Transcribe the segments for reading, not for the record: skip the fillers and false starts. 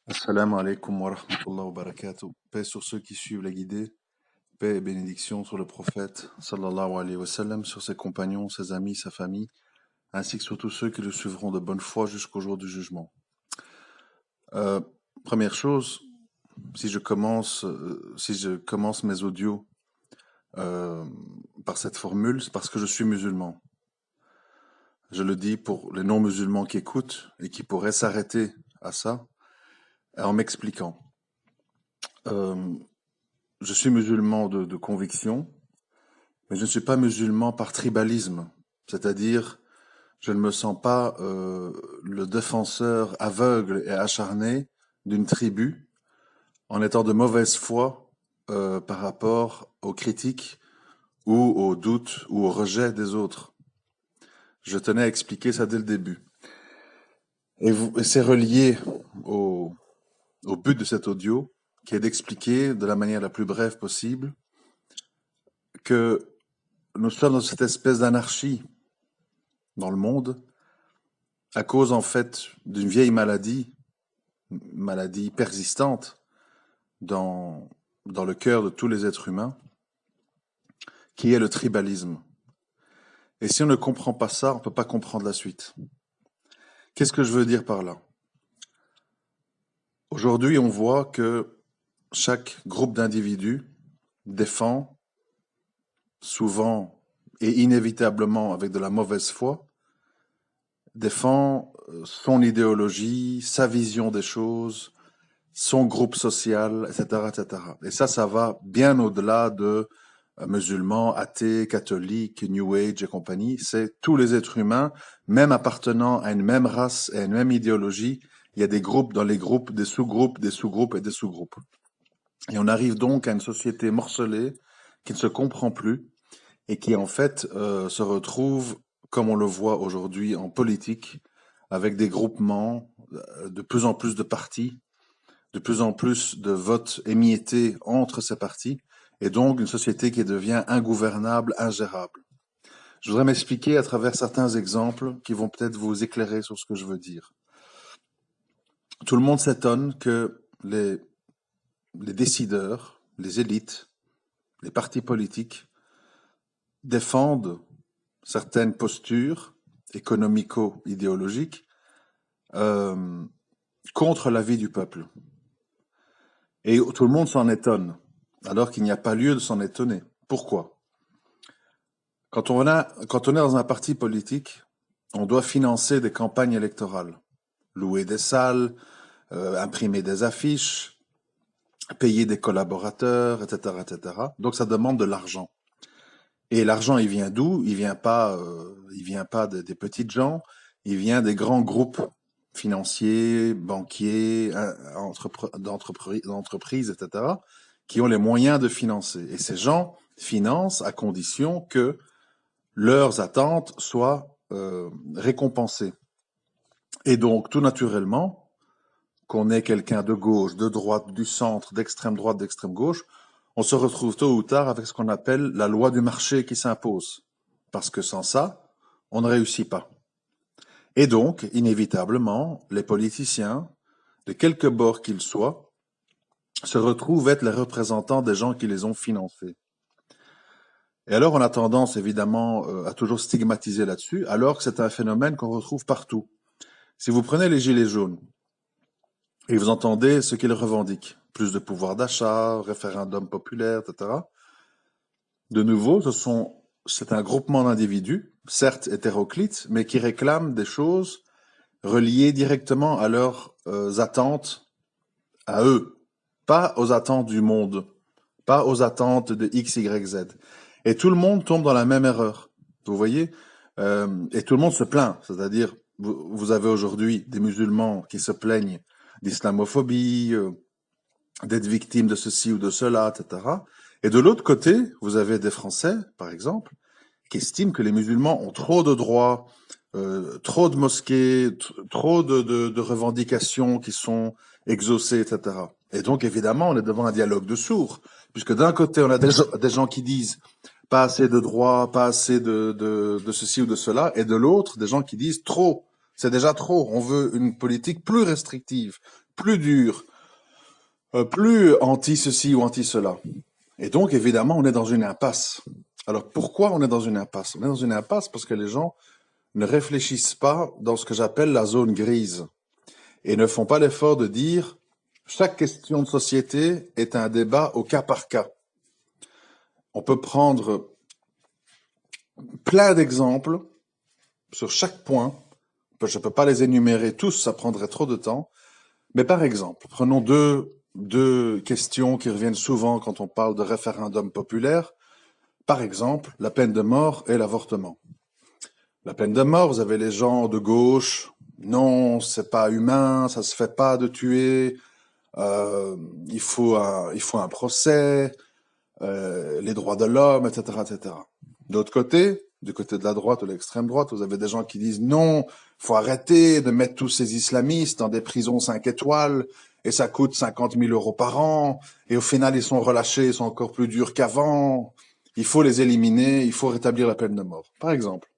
Assalamu alaikum wa rahmatullahi wa barakatuh. Paix sur ceux qui suivent la guidée. Paix et bénédiction sur le prophète, sallallahu alayhi wa sallam, sur ses compagnons, ses amis, sa famille, ainsi que sur tous ceux qui le suivront de bonne foi jusqu'au jour du jugement. Euh, Première chose, si je commence mes audios par cette formule, c'est parce que je suis musulman. Je le dis pour les non-musulmans qui écoutent et qui pourraient s'arrêter à ça en m'expliquant. Je suis musulman de conviction, mais je ne suis pas musulman par tribalisme. C'est-à-dire, je ne me sens pas le défenseur aveugle et acharné d'une tribu en étant de mauvaise foi par rapport aux critiques ou aux doutes ou au rejet des autres. Je tenais à expliquer ça dès le début. Et c'est relié au but de cet audio, qui est d'expliquer de la manière la plus brève possible que nous sommes dans cette espèce d'anarchie dans le monde à cause en fait d'une vieille maladie persistante dans le cœur de tous les êtres humains, qui est le tribalisme. Et si on ne comprend pas ça, on ne peut pas comprendre la suite. Qu'est-ce que je veux dire par là? Aujourd'hui, on voit que chaque groupe d'individus défend, souvent et inévitablement avec de la mauvaise foi, défend son idéologie, sa vision des choses, son groupe social, etc., etc. Et ça va bien au-delà de musulmans, athées, catholiques, New Age et compagnie. C'est tous les êtres humains, même appartenant à une même race et à une même idéologie. Il y a des groupes dans les groupes, des sous-groupes, des sous-groupes et des sous-groupes. Et on arrive donc à une société morcelée qui ne se comprend plus et qui en fait se retrouve, comme on le voit aujourd'hui en politique, avec des groupements, de plus en plus de partis, de plus en plus de votes émiettés entre ces partis, et donc une société qui devient ingouvernable, ingérable. Je voudrais m'expliquer à travers certains exemples qui vont peut-être vous éclairer sur ce que je veux dire. Tout le monde s'étonne que les décideurs, les élites, les partis politiques défendent certaines postures économico-idéologiques contre l'avis du peuple. Et tout le monde s'en étonne, alors qu'il n'y a pas lieu de s'en étonner. Pourquoi? Quand on est dans un parti politique, on doit financer des campagnes électorales, louer des salles, imprimer des affiches, payer des collaborateurs, etc., etc. Donc ça demande de l'argent. Et l'argent, il vient d'où? Il vient pas des petites gens, il vient des grands groupes financiers, banquiers, d'entreprises, etc., qui ont les moyens de financer. Et ces gens financent à condition que leurs attentes soient récompensées. Et donc, tout naturellement, qu'on ait quelqu'un de gauche, de droite, du centre, d'extrême droite, d'extrême gauche, on se retrouve tôt ou tard avec ce qu'on appelle la loi du marché qui s'impose. Parce que sans ça, on ne réussit pas. Et donc, inévitablement, les politiciens, de quelque bord qu'ils soient, se retrouvent être les représentants des gens qui les ont financés. Et alors, on a tendance, évidemment, à toujours stigmatiser là-dessus, alors que c'est un phénomène qu'on retrouve partout. Si vous prenez les gilets jaunes, et vous entendez ce qu'ils revendiquent, plus de pouvoir d'achat, référendum populaire, etc. De nouveau, c'est un groupement d'individus, certes hétéroclites, mais qui réclament des choses reliées directement à leurs attentes, à eux, pas aux attentes du monde, pas aux attentes de X, Y, Z. Et tout le monde tombe dans la même erreur, vous voyez, et tout le monde se plaint, c'est-à-dire, vous avez aujourd'hui des musulmans qui se plaignent d'islamophobie, d'être victimes de ceci ou de cela, etc. Et de l'autre côté, vous avez des Français, par exemple, qui estiment que les musulmans ont trop de droits, trop de mosquées, trop de revendications qui sont exaucées, etc. Et donc, évidemment, on est devant un dialogue de sourds, puisque d'un côté, on a des gens qui disent pas assez de droits, pas assez de ceci ou de cela, et de l'autre, des gens qui disent trop, c'est déjà trop, on veut une politique plus restrictive, plus dur, plus anti-ceci ou anti-cela. Et donc, évidemment, on est dans une impasse. Alors, pourquoi on est dans une impasse? On est dans une impasse parce que les gens ne réfléchissent pas dans ce que j'appelle la zone grise et ne font pas l'effort de dire chaque question de société est un débat au cas par cas. On peut prendre plein d'exemples sur chaque point. Je ne peux pas les énumérer tous, ça prendrait trop de temps. Mais par exemple, prenons deux questions qui reviennent souvent quand on parle de référendum populaire. Par exemple, la peine de mort et l'avortement. La peine de mort, vous avez les gens de gauche, non, c'est pas humain, ça se fait pas de tuer, il faut un procès, les droits de l'homme, etc., etc. D'autre côté, du côté de la droite ou de l'extrême droite, vous avez des gens qui disent non, faut arrêter de mettre tous ces islamistes dans des prisons 5 étoiles et ça coûte 50 000 euros par an et au final ils sont relâchés, ils sont encore plus durs qu'avant. Il faut les éliminer, il faut rétablir la peine de mort, par exemple.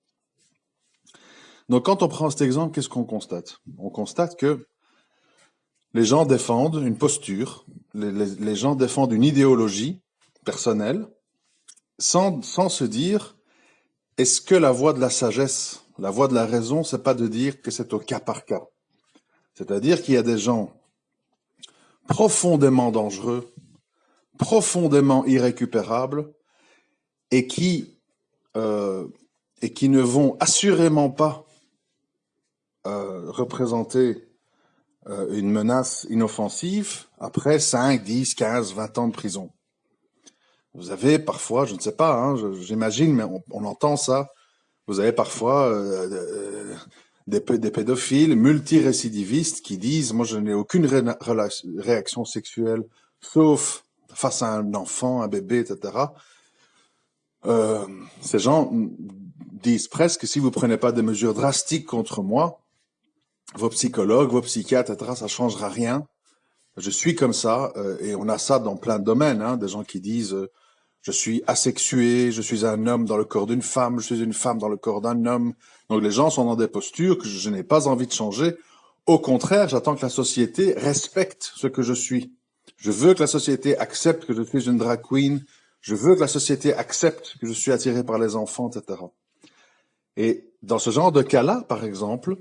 Donc quand on prend cet exemple, qu'est-ce qu'on constate? On constate que les gens défendent une posture, les gens défendent une idéologie personnelle sans se dire est-ce que la voie de la sagesse, la voie de la raison, c'est pas de dire que c'est au cas par cas. C'est-à-dire qu'il y a des gens profondément dangereux, profondément irrécupérables et qui ne vont assurément pas représenter une menace inoffensive après 5, 10, 15, 20 ans de prison. Vous avez parfois, je ne sais pas, hein, j'imagine, mais on entend ça, vous avez parfois des pédophiles multirécidivistes qui disent « moi je n'ai aucune réaction sexuelle sauf face à un enfant, un bébé, etc. » Ces gens disent presque « si vous prenez pas des mesures drastiques contre moi, vos psychologues, vos psychiatres, etc., ça changera rien. Je suis comme ça, et on a ça dans plein de domaines, hein, des gens qui disent je suis asexué, je suis un homme dans le corps d'une femme, je suis une femme dans le corps d'un homme. » Donc les gens sont dans des postures que je n'ai pas envie de changer. Au contraire, j'attends que la société respecte ce que je suis. Je veux que la société accepte que je suis une drag queen. Je veux que la société accepte que je suis attiré par les enfants, etc. Et dans ce genre de cas-là, par exemple,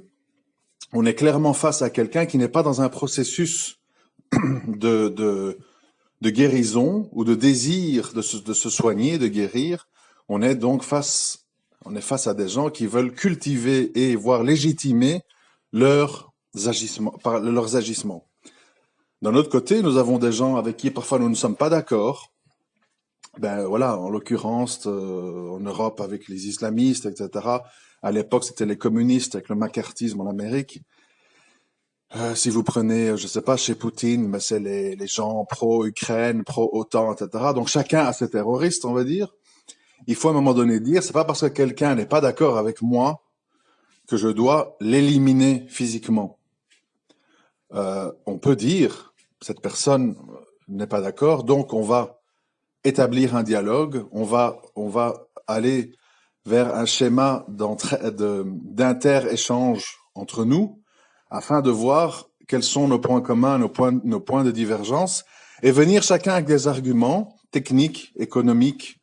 on est clairement face à quelqu'un qui n'est pas dans un processus de guérison ou de désir de se soigner, de guérir. On est donc face à des gens qui veulent cultiver et voire légitimer leurs agissements. D'un autre côté, nous avons des gens avec qui parfois nous ne sommes pas d'accord. Ben voilà, en l'occurrence, en Europe avec les islamistes, etc. À l'époque, c'était les communistes avec le macartisme en Amérique. Si vous prenez, je sais pas, chez Poutine, mais c'est les gens pro-Ukraine, pro-OTAN, etc. Donc chacun a ses terroristes, on va dire. Il faut à un moment donné dire, c'est pas parce que quelqu'un n'est pas d'accord avec moi que je dois l'éliminer physiquement. On peut dire, cette personne n'est pas d'accord, donc on va établir un dialogue, on va aller vers un schéma d'inter-échange entre nous, afin de voir quels sont nos points communs, nos points de divergence, et venir chacun avec des arguments techniques, économiques,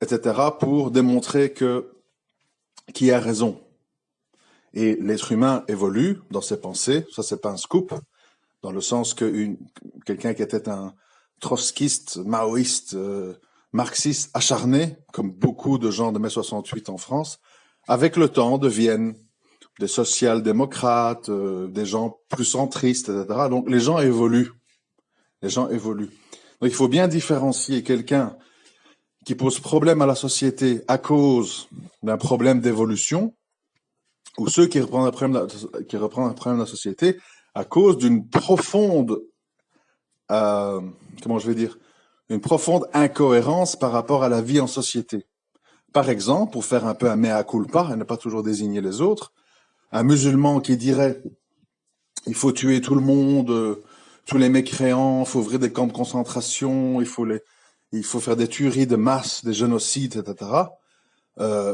etc., pour démontrer qui a raison. Et l'être humain évolue dans ses pensées, ça c'est pas un scoop, dans le sens que quelqu'un qui était un trotskiste, maoïste, marxiste acharné, comme beaucoup de gens de mai 68 en France, avec le temps deviennent des social-démocrates, des gens plus centristes, etc. Donc les gens évoluent. Donc il faut bien différencier quelqu'un qui pose problème à la société à cause d'un problème d'évolution, ou ceux qui reprennent un problème de la société à cause d'une profonde, une profonde incohérence par rapport à la vie en société. Par exemple, pour faire un peu un mea culpa et ne pas toujours désigner les autres, un musulman qui dirait il faut tuer tout le monde, tous les mécréants, il faut ouvrir des camps de concentration, il faut faire des tueries de masse, des génocides, etc.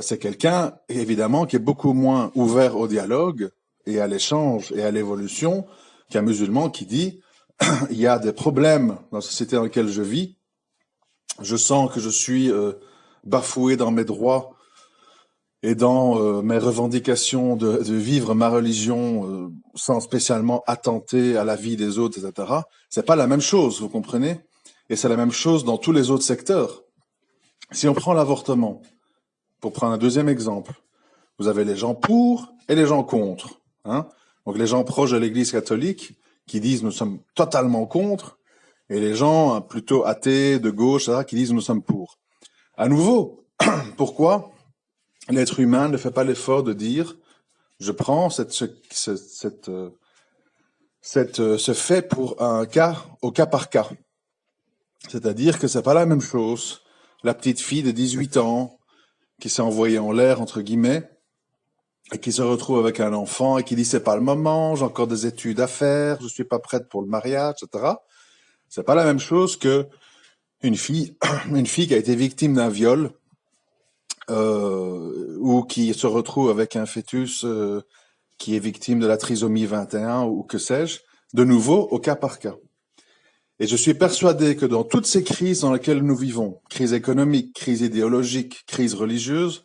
C'est quelqu'un, évidemment, qui est beaucoup moins ouvert au dialogue et à l'échange et à l'évolution qu'un musulman qui dit il y a des problèmes dans la société dans laquelle je vis, je sens que je suis bafoué dans mes droits et dans mes revendications de vivre ma religion sans spécialement attenter à la vie des autres, etc. C'est pas la même chose, vous comprenez? Et c'est la même chose dans tous les autres secteurs. Si on prend l'avortement, pour prendre un deuxième exemple, vous avez les gens pour et les gens contre. Hein? Donc les gens proches de l'Église catholique qui disent nous sommes totalement contre, et les gens plutôt athées, de gauche, etc., qui disent nous sommes pour. À nouveau, pourquoi l'être humain ne fait pas l'effort de dire je prends ce fait pour un cas au cas par cas. C'est-à-dire que c'est pas la même chose. La petite fille de 18 ans qui s'est envoyée en l'air, entre guillemets, et qui se retrouve avec un enfant et qui dit c'est pas le moment, j'ai encore des études à faire, je suis pas prête pour le mariage, etc. C'est pas la même chose que une fille qui a été victime d'un viol, ou qui se retrouve avec un fœtus qui est victime de la trisomie 21 ou que sais-je, de nouveau au cas par cas. Et je suis persuadé que dans toutes ces crises dans lesquelles nous vivons, crise économique, crise idéologique, crise religieuse,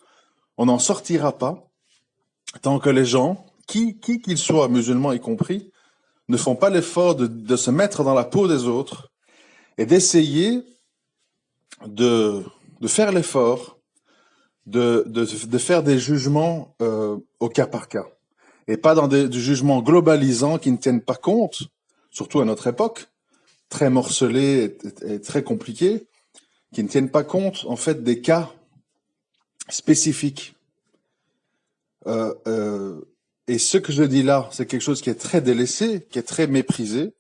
on n'en sortira pas tant que les gens, qui qu'ils soient, musulmans y compris, ne font pas l'effort de se mettre dans la peau des autres et d'essayer de faire l'effort de faire des jugements au cas par cas et pas dans des jugements globalisants qui ne tiennent pas compte, surtout à notre époque, très morcelés et très compliqués, qui ne tiennent pas compte en fait des cas spécifiques. Et ce que je dis là, c'est quelque chose qui est très délaissé, qui est très méprisé,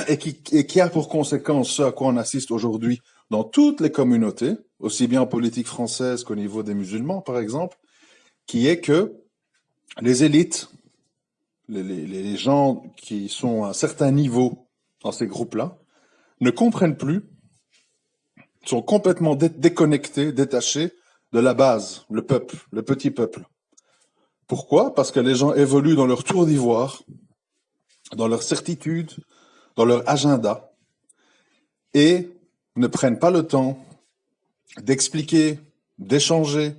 et qui a pour conséquence ce à quoi on assiste aujourd'hui dans toutes les communautés, aussi bien en politique française qu'au niveau des musulmans, par exemple, qui est que les élites, les gens qui sont à un certain niveau dans ces groupes-là, ne comprennent plus, sont complètement déconnectés, détachés de la base, le peuple, le petit peuple. Pourquoi? Parce que les gens évoluent dans leur tour d'ivoire, dans leur certitude, dans leur agenda, et ne prennent pas le temps d'expliquer, d'échanger,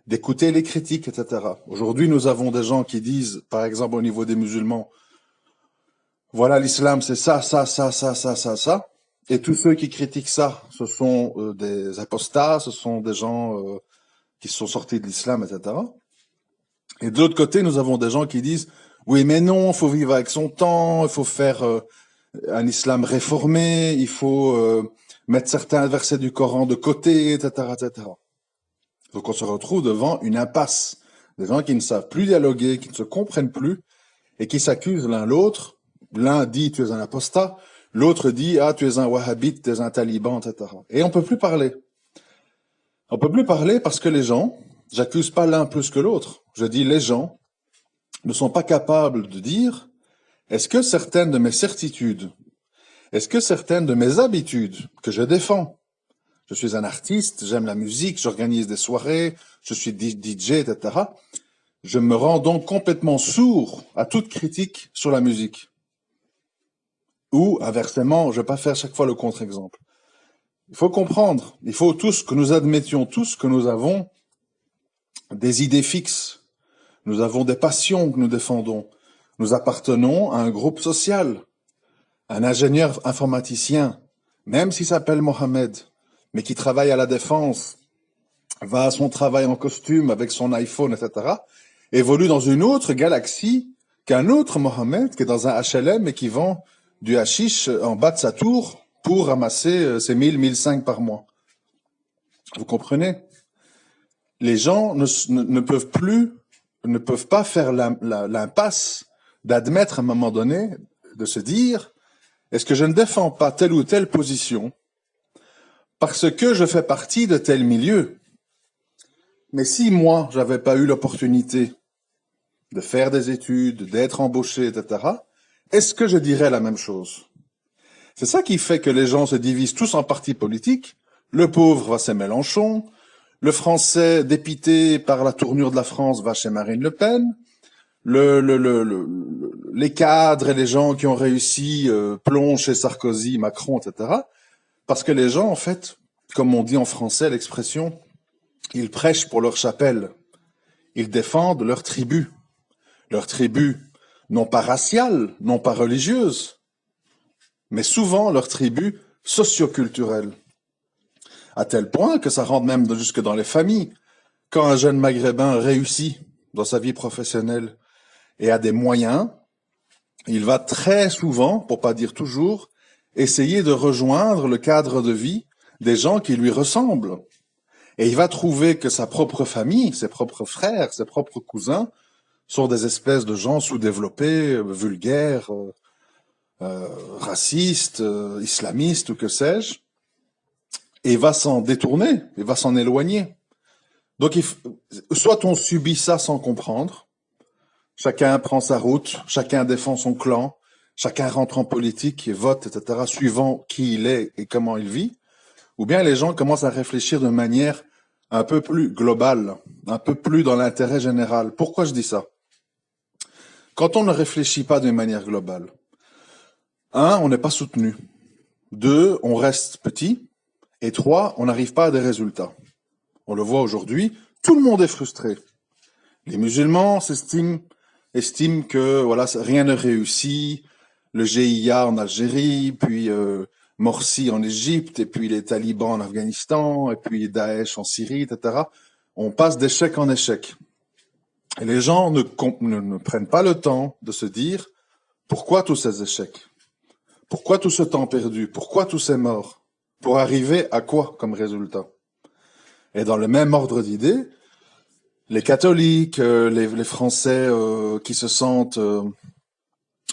d'écouter les critiques, etc. Aujourd'hui, nous avons des gens qui disent, par exemple au niveau des musulmans, voilà l'islam, c'est ça, ça, ça, ça, ça, ça, ça. Et tous ceux qui critiquent ça, ce sont des apostats, ce sont des gens qui sont sortis de l'islam, etc. Et de l'autre côté, nous avons des gens qui disent, oui, mais non, il faut vivre avec son temps, il faut faire un islam réformé, il faut mettre certains versets du Coran de côté, etc., etc. Donc on se retrouve devant une impasse. Des gens qui ne savent plus dialoguer, qui ne se comprennent plus, et qui s'accusent l'un l'autre. L'un dit, tu es un apostat, l'autre dit, ah, tu es un wahhabite, tu es un taliban, etc. Et on peut plus parler. On peut plus parler parce que les gens, j'accuse pas l'un plus que l'autre, je dis les gens ne sont pas capables de dire, est-ce que certaines de mes certitudes, est-ce que certaines de mes habitudes que je défends, je suis un artiste, j'aime la musique, j'organise des soirées, je suis DJ, etc. Je me rends donc complètement sourd à toute critique sur la musique. Ou, inversement, je ne vais pas faire chaque fois le contre-exemple. Il faut comprendre, il faut tous que nous admettions tous que nous avons des idées fixes, nous avons des passions que nous défendons, nous appartenons à un groupe social. Un ingénieur informaticien, même s'il s'appelle Mohamed, mais qui travaille à la défense, va à son travail en costume avec son iPhone, etc., évolue dans une autre galaxie qu'un autre Mohamed qui est dans un HLM et qui vend du hashish en bas de sa tour pour ramasser ses 1000 par mois. Vous comprenez? Les gens ne peuvent pas faire l'impasse d'admettre à un moment donné, de se dire, est-ce que je ne défends pas telle ou telle position parce que je fais partie de tel milieu? Mais si moi, j'avais pas eu l'opportunité de faire des études, d'être embauché, etc., est-ce que je dirais la même chose? C'est ça qui fait que les gens se divisent tous en partis politiques. Le pauvre va chez Mélenchon, le français dépité par la tournure de la France va chez Marine Le Pen, les cadres et les gens qui ont réussi plongent chez Sarkozy, Macron, etc. Parce que les gens, en fait, comme on dit en français, l'expression, ils prêchent pour leur chapelle. Ils défendent leur tribu. Leur tribu, non pas raciale, non pas religieuse, mais souvent leur tribu socioculturelle. À tel point que ça rentre même jusque dans les familles. Quand un jeune maghrébin réussit dans sa vie professionnelle et a des moyens, il va très souvent, pour pas dire toujours, essayer de rejoindre le cadre de vie des gens qui lui ressemblent. Et il va trouver que sa propre famille, ses propres frères, ses propres cousins sont des espèces de gens sous-développés, vulgaires, racistes, islamistes ou que sais-je. Et il va s'en détourner, il va s'en éloigner. Donc, soit on subit ça sans comprendre, chacun prend sa route, chacun défend son clan, chacun rentre en politique et vote, etc., suivant qui il est et comment il vit, ou bien les gens commencent à réfléchir de manière un peu plus globale, un peu plus dans l'intérêt général. Pourquoi je dis ça? Quand on ne réfléchit pas d'une manière globale, un, on n'est pas soutenu. Deux, on reste petit. Et trois, on n'arrive pas à des résultats. On le voit aujourd'hui, tout le monde est frustré. Les musulmans estiment que voilà, rien ne réussit. Le GIA en Algérie, puis Morsi en Égypte, et puis les talibans en Afghanistan, et puis Daesh en Syrie, etc. On passe d'échec en échec. Et les gens ne prennent pas le temps de se dire pourquoi tous ces échecs? Pourquoi tout ce temps perdu? Pourquoi tous ces morts? Pour arriver à quoi comme résultat? Et dans le même ordre d'idées, les catholiques, les Français qui se sentent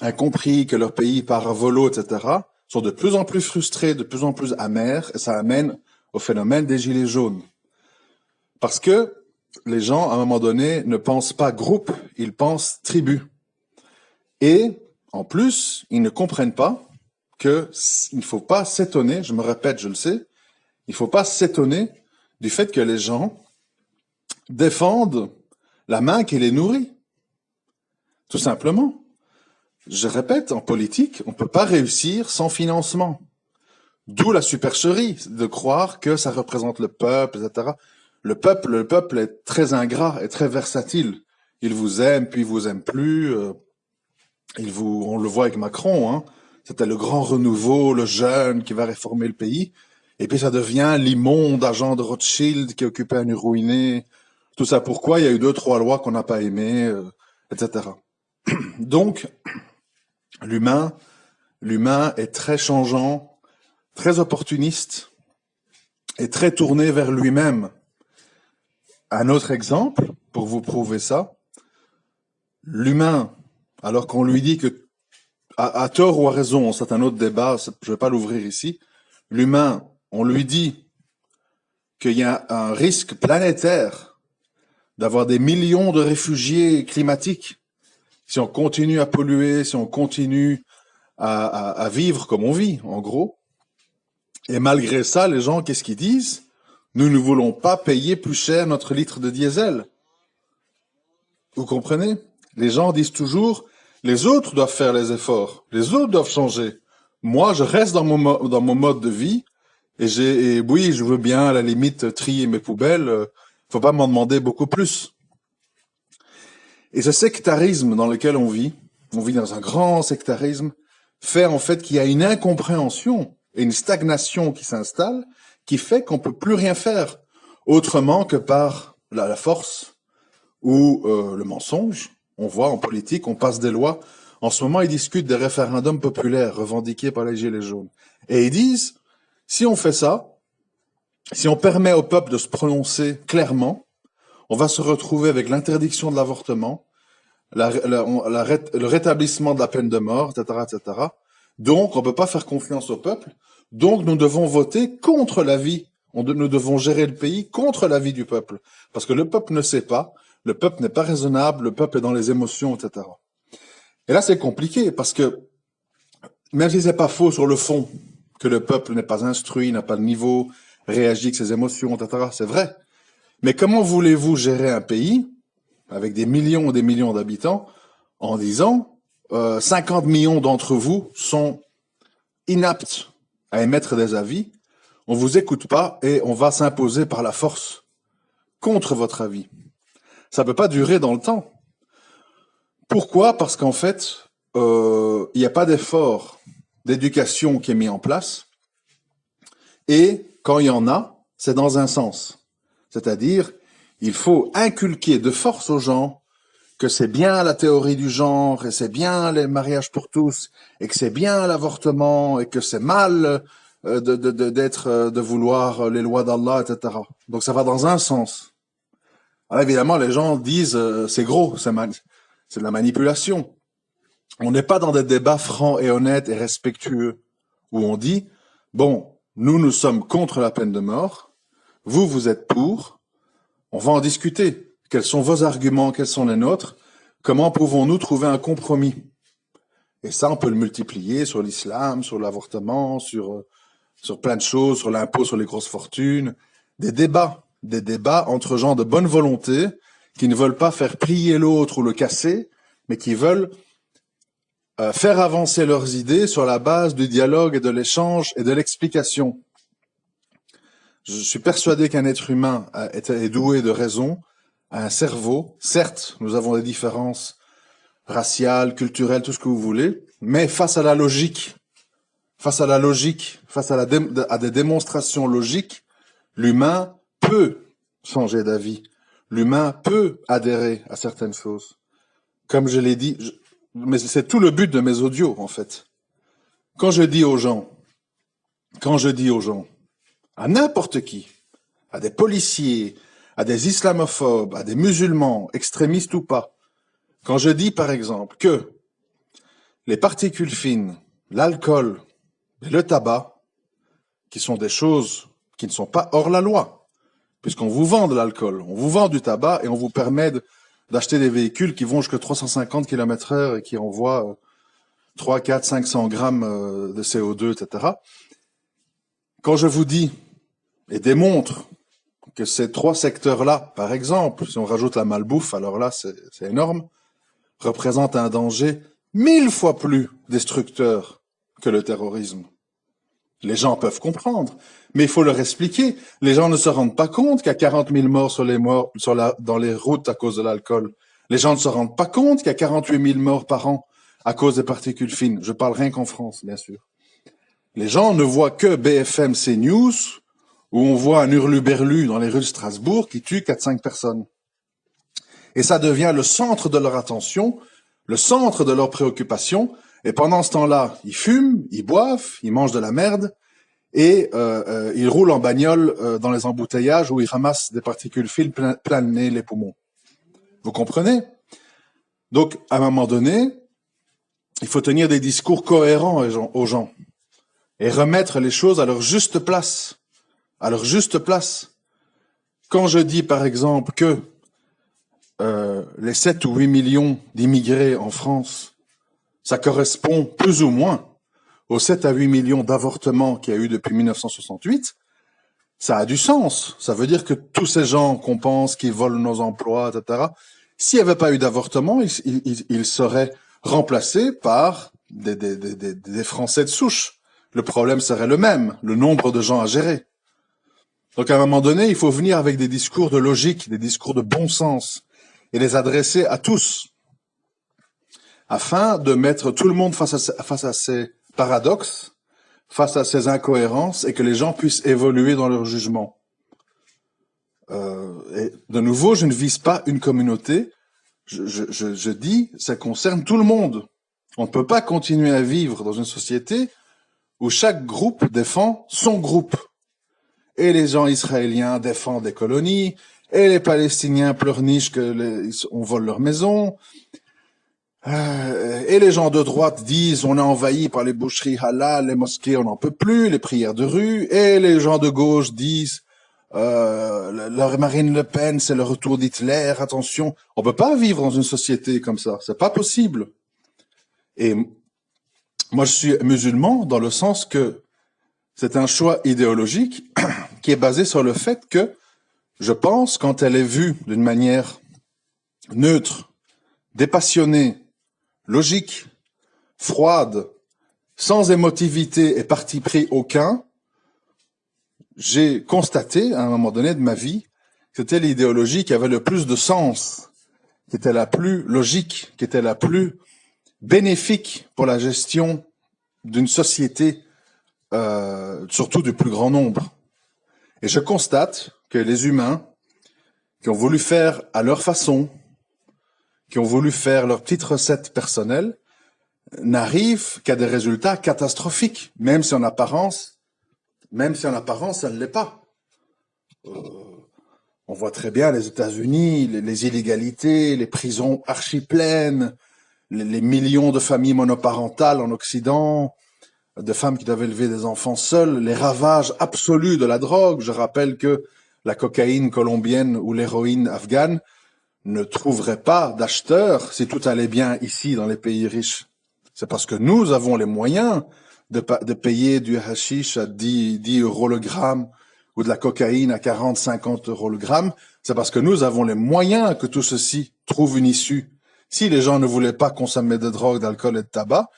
incompris, que leur pays part à volo, etc., sont de plus en plus frustrés, de plus en plus amers, et ça amène au phénomène des gilets jaunes. Parce que les gens, à un moment donné, ne pensent pas groupe, ils pensent tribu. Et, en plus, ils ne comprennent pas qu'il ne faut pas s'étonner, je me répète, je le sais, il ne faut pas s'étonner du fait que les gens défendent la main qui les nourrit. Tout simplement. Je répète, en politique, on ne peut pas réussir sans financement. D'où la supercherie de croire que ça représente le peuple, etc. Le peuple est très ingrat et très versatile. Il vous aime, puis il vous aime plus. On le voit avec Macron, hein. C'était le grand renouveau, le jeune qui va réformer le pays. Et puis ça devient l'immonde agent de Rothschild qui occupait à nous ruiner. Tout ça pourquoi il y a eu 2-3 lois qu'on n'a pas aimées, etc. Donc, l'humain est très changeant, très opportuniste et très tourné vers lui-même. Un autre exemple, pour vous prouver ça, l'humain, alors qu'on lui dit que, à tort ou à raison, c'est un autre débat, je ne vais pas l'ouvrir ici, l'humain, on lui dit qu'il y a un risque planétaire d'avoir des millions de réfugiés climatiques si on continue à polluer, si on continue à vivre comme on vit, en gros. Et malgré ça, les gens, qu'est-ce qu'ils disent? Nous ne voulons pas payer plus cher notre litre de diesel. Vous comprenez? Les gens disent toujours, les autres doivent faire les efforts, les autres doivent changer. Moi, je reste dans mon mode de vie, et oui, je veux bien, à la limite, trier mes poubelles, faut pas m'en demander beaucoup plus. Et ce sectarisme dans lequel on vit dans un grand sectarisme, fait en fait qu'il y a une incompréhension et une stagnation qui s'installe, qui fait qu'on peut plus rien faire autrement que par la force ou le mensonge. On voit en politique, on passe des lois. En ce moment, ils discutent des référendums populaires revendiqués par les Gilets jaunes. Et ils disent, si on fait ça, si on permet au peuple de se prononcer clairement, on va se retrouver avec l'interdiction de l'avortement, le rétablissement de la peine de mort, etc., etc. Donc, on ne peut pas faire confiance au peuple. Donc, nous devons voter contre l'avis. Nous devons gérer le pays contre l'avis du peuple. Parce que le peuple ne sait pas, le peuple n'est pas raisonnable, le peuple est dans les émotions, etc. Et là, c'est compliqué parce que, même si c'est pas faux sur le fond, que le peuple n'est pas instruit, n'a pas le niveau, réagit avec ses émotions, etc., c'est vrai. Mais comment voulez-vous gérer un pays avec des millions et des millions d'habitants en disant 50 millions d'entre vous sont inaptes à émettre des avis, on vous écoute pas et on va s'imposer par la force contre votre avis. Ça peut pas durer dans le temps. Pourquoi? Parce qu'en fait, il n'y a pas d'effort d'éducation qui est mis en place. Et quand il y en a, c'est dans un sens. C'est-à-dire, il faut inculquer de force aux gens que c'est bien la théorie du genre, et c'est bien les mariages pour tous, et que c'est bien l'avortement, et que c'est mal de vouloir les lois d'Allah, etc. Donc ça va dans un sens. Alors évidemment, les gens disent c'est gros, c'est de la manipulation. On n'est pas dans des débats francs et honnêtes et respectueux où on dit bon, nous sommes contre la peine de mort, vous êtes pour, on va en discuter. Quels sont vos arguments, quels sont les nôtres? Comment pouvons-nous trouver un compromis? Et ça, on peut le multiplier sur l'islam, sur l'avortement, sur plein de choses, sur l'impôt sur les grosses fortunes. Des débats entre gens de bonne volonté qui ne veulent pas faire plier l'autre ou le casser, mais qui veulent faire avancer leurs idées sur la base du dialogue et de l'échange et de l'explication. Je suis persuadé qu'un être humain est doué de raison, a un cerveau. Certes, nous avons des différences raciales, culturelles, tout ce que vous voulez, mais face à des démonstrations logiques, l'humain peut changer d'avis. L'humain peut adhérer à certaines choses. Comme je l'ai dit, mais c'est tout le but de mes audios, en fait. Quand je dis aux gens, à n'importe qui, à des policiers, à des islamophobes, à des musulmans, extrémistes ou pas, quand je dis par exemple que les particules fines, l'alcool et le tabac, qui sont des choses qui ne sont pas hors la loi, puisqu'on vous vend de l'alcool, on vous vend du tabac et on vous permet d'acheter des véhicules qui vont jusqu'à 350 km/h et qui envoient 3, 4, 500 grammes de CO2, etc. Quand je vous dis et démontre que ces trois secteurs-là, par exemple, si on rajoute la malbouffe, alors là, c'est énorme, représentent un danger 1000 fois plus destructeur que le terrorisme. Les gens peuvent comprendre, mais il faut leur expliquer. Les gens ne se rendent pas compte qu'il y a 40 000 morts dans les routes à cause de l'alcool. Les gens ne se rendent pas compte qu'il y a 48 000 morts par an à cause des particules fines. Je parle rien qu'en France, bien sûr. Les gens ne voient que BFM CNews, où on voit un hurluberlu dans les rues de Strasbourg qui tue 4-5 personnes. Et ça devient le centre de leur attention, le centre de leur préoccupation. Et pendant ce temps-là, ils fument, ils boivent, ils mangent de la merde et ils roulent en bagnole dans les embouteillages où ils ramassent des particules fines plein le nez, les poumons. Vous comprenez? Donc, à un moment donné, il faut tenir des discours cohérents aux gens et remettre les choses à leur juste place. À leur juste place. Quand je dis, par exemple, que les 7 ou 8 millions d'immigrés en France, ça correspond plus ou moins aux 7 à 8 millions d'avortements qu'il y a eu depuis 1968, ça a du sens. Ça veut dire que tous ces gens qu'on pense qui volent nos emplois, etc., s'il n'y avait pas eu d'avortement, ils seraient remplacés par des Français de souche. Le problème serait le même, le nombre de gens à gérer. Donc à un moment donné, il faut venir avec des discours de logique, des discours de bon sens, et les adresser à tous, afin de mettre tout le monde face à ces paradoxes, face à ces incohérences, et que les gens puissent évoluer dans leur jugement. Et de nouveau, je ne vise pas une communauté, je dis, ça concerne tout le monde. On ne peut pas continuer à vivre dans une société où chaque groupe défend son groupe. Et les gens israéliens défendent des colonies, et les Palestiniens pleurnichent on vole leur maison, et les gens de droite disent on est envahi par les boucheries halal, les mosquées on n'en peut plus, les prières de rue, et les gens de gauche disent Marine Le Pen c'est le retour d'Hitler, attention, on peut pas vivre dans une société comme ça, c'est pas possible. Et moi je suis musulman dans le sens que c'est un choix idéologique qui est basé sur le fait que je pense, quand elle est vue d'une manière neutre, dépassionnée, logique, froide, sans émotivité et parti pris aucun, j'ai constaté à un moment donné de ma vie que c'était l'idéologie qui avait le plus de sens, qui était la plus logique, qui était la plus bénéfique pour la gestion d'une société, surtout du plus grand nombre. Et je constate que les humains qui ont voulu faire à leur façon, qui ont voulu faire leur petite recette personnelle, n'arrivent qu'à des résultats catastrophiques, même si en apparence, ça ne l'est pas. On voit très bien les États-Unis, les illégalités, les prisons archi-pleines, les millions de familles monoparentales en Occident, de femmes qui doivent élever des enfants seules, les ravages absolus de la drogue. Je rappelle que la cocaïne colombienne ou l'héroïne afghane ne trouverait pas d'acheteurs si tout allait bien ici dans les pays riches. C'est parce que nous avons les moyens de payer du hashish à 10 euros le gramme ou de la cocaïne à 40, 50 euros le gramme. C'est parce que nous avons les moyens que tout ceci trouve une issue. Si les gens ne voulaient pas consommer de drogue, d'alcool et de tabac,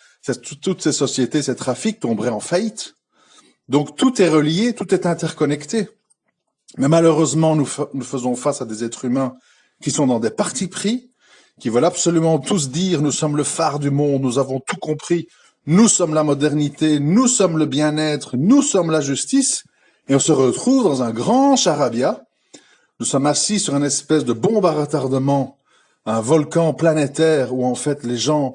toutes ces sociétés, ces trafics tomberaient en faillite. Donc tout est relié, tout est interconnecté. Mais malheureusement, nous faisons face à des êtres humains qui sont dans des partis pris, qui veulent absolument tous dire nous sommes le phare du monde, nous avons tout compris, nous sommes la modernité, nous sommes le bien-être, nous sommes la justice, et on se retrouve dans un grand charabia. Nous sommes assis sur une espèce de bombe à retardement, un volcan planétaire où en fait les gens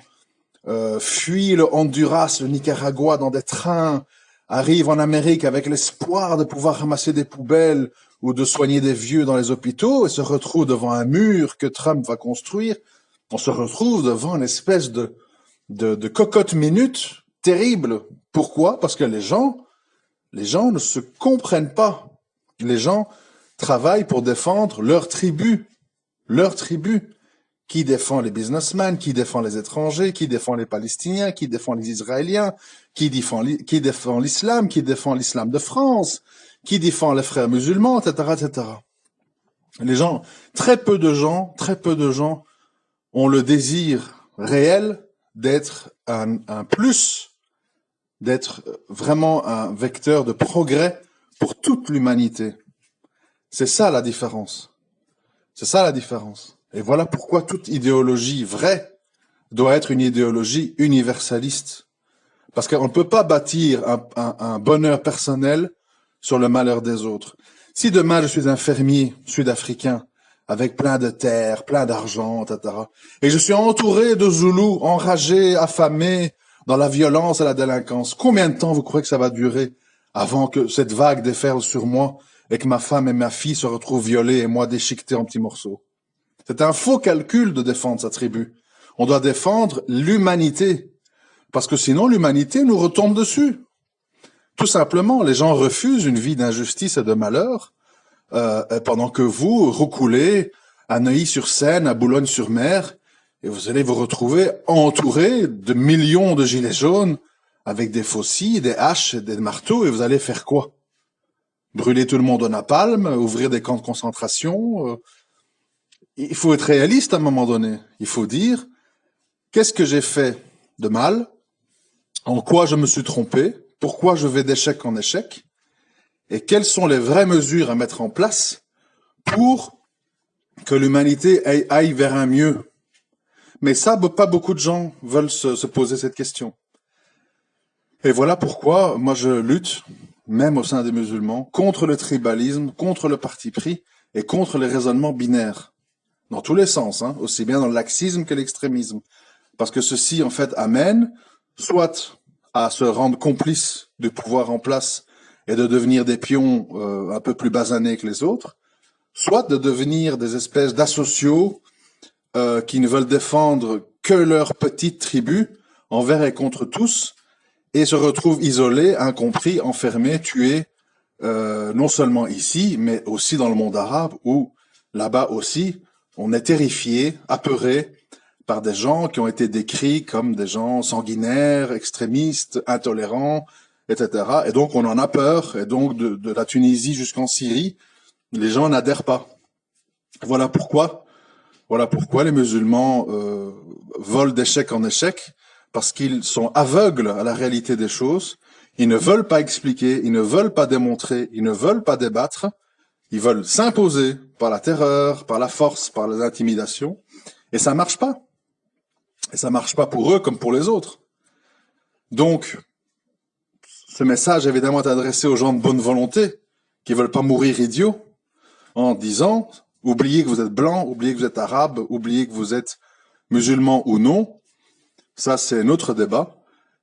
fuient le Honduras, le Nicaragua dans des trains, arrivent en Amérique avec l'espoir de pouvoir ramasser des poubelles ou de soigner des vieux dans les hôpitaux et se retrouvent devant un mur que Trump va construire. On se retrouve devant une espèce de cocotte minute terrible. Pourquoi? Parce que les gens ne se comprennent pas. Les gens travaillent pour défendre leur tribu. Qui défend les businessmen, qui défend les étrangers, qui défend les Palestiniens, qui défend les Israéliens, qui défend l'islam, qui défend l'islam de France, qui défend les frères musulmans, etc., etc. Les gens, très peu de gens ont le désir réel d'être un plus, d'être vraiment un vecteur de progrès pour toute l'humanité. C'est ça la différence. C'est ça la différence. Et voilà pourquoi toute idéologie vraie doit être une idéologie universaliste. Parce qu'on ne peut pas bâtir un bonheur personnel sur le malheur des autres. Si demain je suis un fermier sud-africain avec plein de terres, plein d'argent, etc., et je suis entouré de Zoulous enragés, affamés, dans la violence et la délinquance, combien de temps vous croyez que ça va durer avant que cette vague déferle sur moi et que ma femme et ma fille se retrouvent violées et moi déchiqueté en petits morceaux? C'est un faux calcul de défendre sa tribu. On doit défendre l'humanité. Parce que sinon, l'humanité nous retombe dessus. Tout simplement, les gens refusent une vie d'injustice et de malheur, pendant que vous recoulez à Neuilly-sur-Seine, à Boulogne-sur-Mer, et vous allez vous retrouver entouré de millions de gilets jaunes, avec des faucilles, des haches, et des marteaux, et vous allez faire quoi? Brûler tout le monde au napalm, ouvrir des camps de concentration. Il faut être réaliste à un moment donné. Il faut dire, qu'est-ce que j'ai fait de mal? En quoi je me suis trompé? Pourquoi je vais d'échec en échec? Et quelles sont les vraies mesures à mettre en place pour que l'humanité aille vers un mieux? Mais ça, pas beaucoup de gens veulent se poser cette question. Et voilà pourquoi moi je lutte, même au sein des musulmans, contre le tribalisme, contre le parti pris et contre les raisonnements binaires. Dans tous les sens, hein, aussi bien dans le laxisme que l'extrémisme. Parce que ceci, en fait, amène soit à se rendre complice du pouvoir en place et de devenir des pions un peu plus basanés que les autres, soit de devenir des espèces d'asociaux qui ne veulent défendre que leur petite tribu envers et contre tous, et se retrouvent isolés, incompris, enfermés, tués, non seulement ici, mais aussi dans le monde arabe, où là-bas aussi, on est terrifié, apeuré par des gens qui ont été décrits comme des gens sanguinaires, extrémistes, intolérants, etc. Et donc on en a peur, et donc de la Tunisie jusqu'en Syrie, les gens n'adhèrent pas. Voilà pourquoi Voilà pourquoi les musulmans volent d'échec en échec, parce qu'ils sont aveugles à la réalité des choses. Ils ne veulent pas expliquer, ils ne veulent pas démontrer, ils ne veulent pas débattre. Ils veulent s'imposer par la terreur, par la force, par les intimidations. Et ça marche pas. Et ça marche pas pour eux comme pour les autres. Donc, ce message évidemment est adressé aux gens de bonne volonté, qui veulent pas mourir idiots, en disant, oubliez que vous êtes blanc, oubliez que vous êtes arabe, oubliez que vous êtes musulman ou non. Ça, c'est notre débat.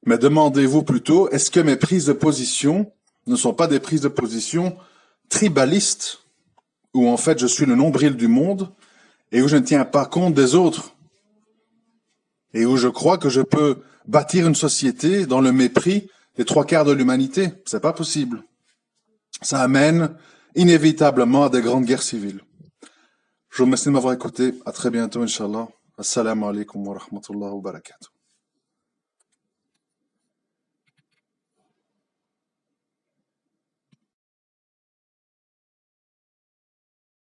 Mais demandez-vous plutôt, est-ce que mes prises de position ne sont pas des prises de position tribalistes, où en fait je suis le nombril du monde, et où je ne tiens pas compte des autres, et où je crois que je peux bâtir une société dans le mépris des trois quarts de l'humanité. C'est pas possible. Ça amène inévitablement à des grandes guerres civiles. Je vous remercie de m'avoir écouté. À très bientôt, Inch'Allah. Assalamu alaikum wa rahmatullahi wa barakatuh.